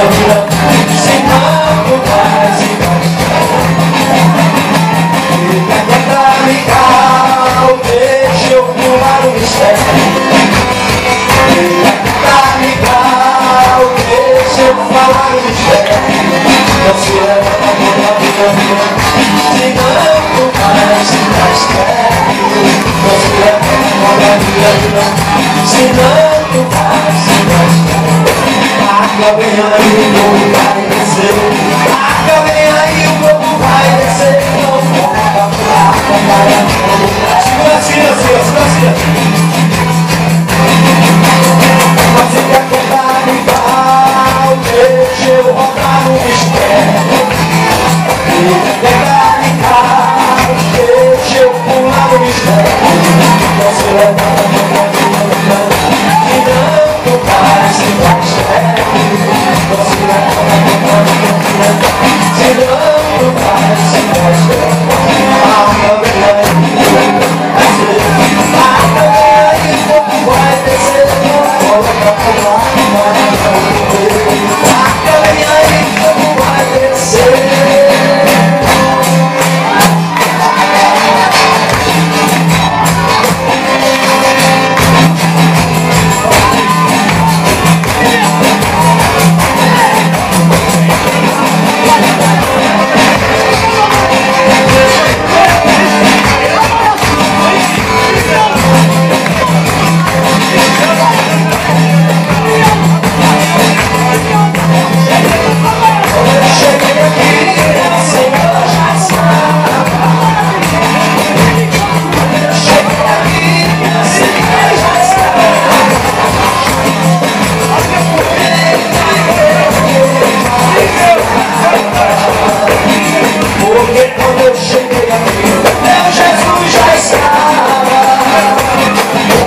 ensinando mais e mais. Fica quieta, legal, deixa eu pular o mistério. Fica quieta, legal, deixa eu falar o mistério. Não se leva na vida, ensinando mais e mais sério. Não se leva na vida, ensinando mais e mais sério. Marca bem aí, o povo vai descer. Marca bem aí, o povo vai descer. Não foca, placa, para. Segura assim, segura assim. Mas fica contar igual, deixa eu rodar no mistério. Fica contar igual, deixa eu pular no mistério. Não se levanta, e não mais se mais sério. Não se levanta, se não mais se mais sério. Marca bem aí, marca bem aí, o povo vai descer. Marca bem aí, o povo vai descer. Porque quando eu cheguei aqui, meu Jesus já estava.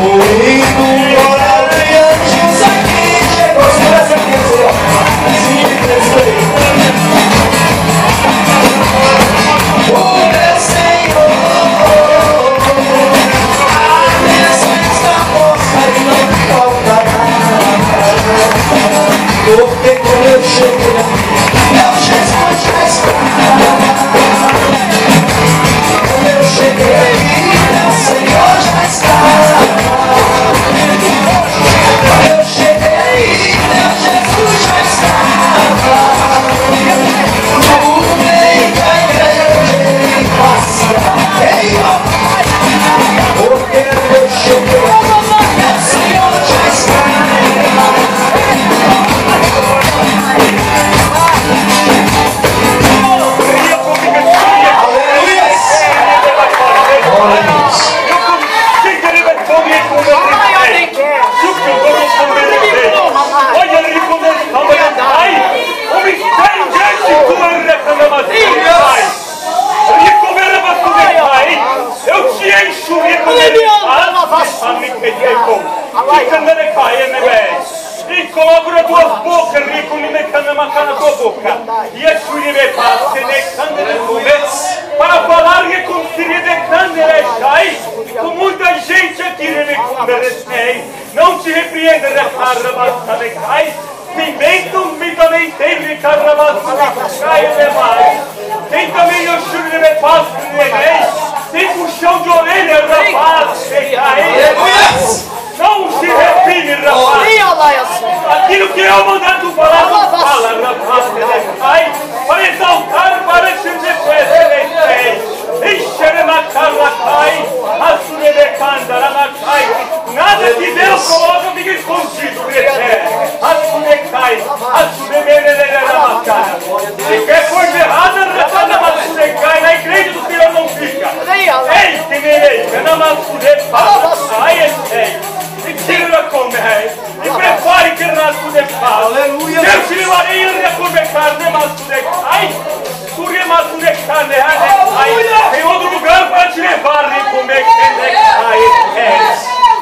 Ouvindo o orar de anjos aqui, chegou a certeza, sim, prestei. O meu Senhor, a presença moça e não faltará. Porque quando eu cheguei aqui, meu Jesus já estava. Quando eu cheguei aqui, meu Senhor já estava. Quando eu cheguei aí, meu Jesus já estava. No meio da igreja ele passeava. Porque quando eu cheguei aqui, meu Senhor já estava. Eu te encho e coloco tua boca, rico, me metendo na tua boca. E a sua para falar que com com muita gente aqui não te repreenda, me também tem tem também o churro de passo, tem puxão de orelha, rapaz, não se reprime, rapaz. Aquilo que eu mandar tu falar, não fala, rapaz. Para exaltar, para te defender, nada de Deus coloca fica escondido. Se quer coisa errada, na igreja do Senhor não fica. Ei, que nem na e tira come, e prepare que nasce de paz. Deus te levarei a comer carne, mas tem outro lugar para te levar e comer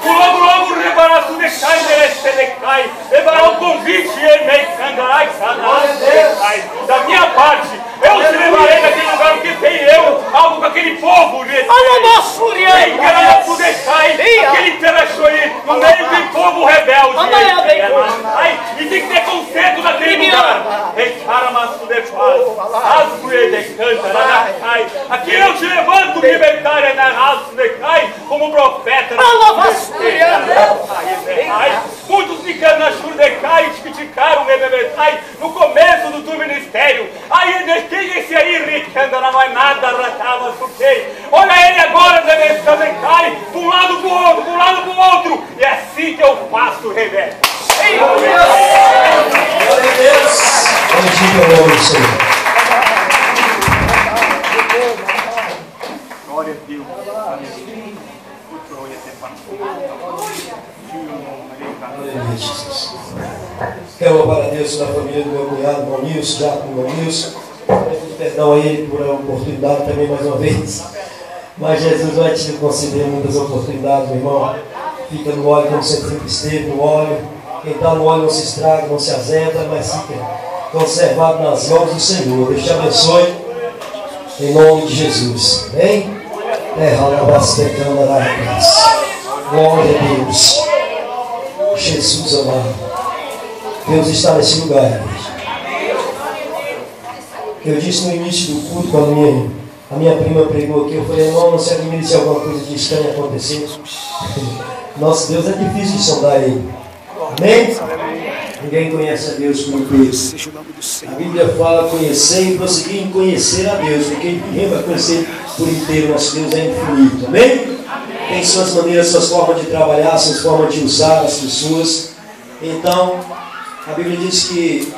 logo levará tudo de cai, levará o convite da minha parte. Eu te levarei naquele lugar porque tem eu, algo com aquele povo. Aquele no meio do povo rebelde. e tem que ter conserto naquele lugar. Aqui eu te levanto, libertária na raça de cai, como profeta. Muitos ficam na Shurdecai te criticaram no começo do teu ministério. Aí quem esse aí, Rick, que anda não é nada, ratava, suquei. Olha ele agora, Shurdecai, de um lado pro outro, de um lado pro outro. E é assim que eu faço, Rebeca. Glória a Deus. Glória a Deus. Quero louvar a Deus pela família do meu cunhado, irmão Nilson, Jacob, irmão Nilson. Peço perdão a ele por a oportunidade também mais uma vez. Mas Jesus vai te conceder muitas oportunidades, meu irmão. Fica no óleo como você sempre esteve, no óleo. Quem está no óleo não se estraga, não se azeda, mas fica conservado nas mãos do Senhor. Deus te abençoe, em nome de Jesus. Amém? Glória a Deus. Jesus amado. Deus está nesse lugar, igreja. Eu disse no início do culto, quando a minha prima pregou aqui, eu falei, irmão, não se admire se alguma coisa de estranho acontecer. Nosso Deus é difícil de sondar ele. Amém? Ninguém conhece a Deus como conhece. A Bíblia fala conhecer e prosseguir em conhecer a Deus, porque ninguém vai conhecer por inteiro. Nosso Deus é infinito. Amém? Tem suas maneiras, suas formas de trabalhar, suas formas de usar as pessoas. Então, a Bíblia diz que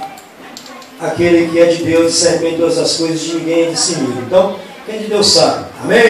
aquele que é de Deus discerne bem todas as coisas, de ninguém é discernido. Então, quem é de Deus sabe. Amém?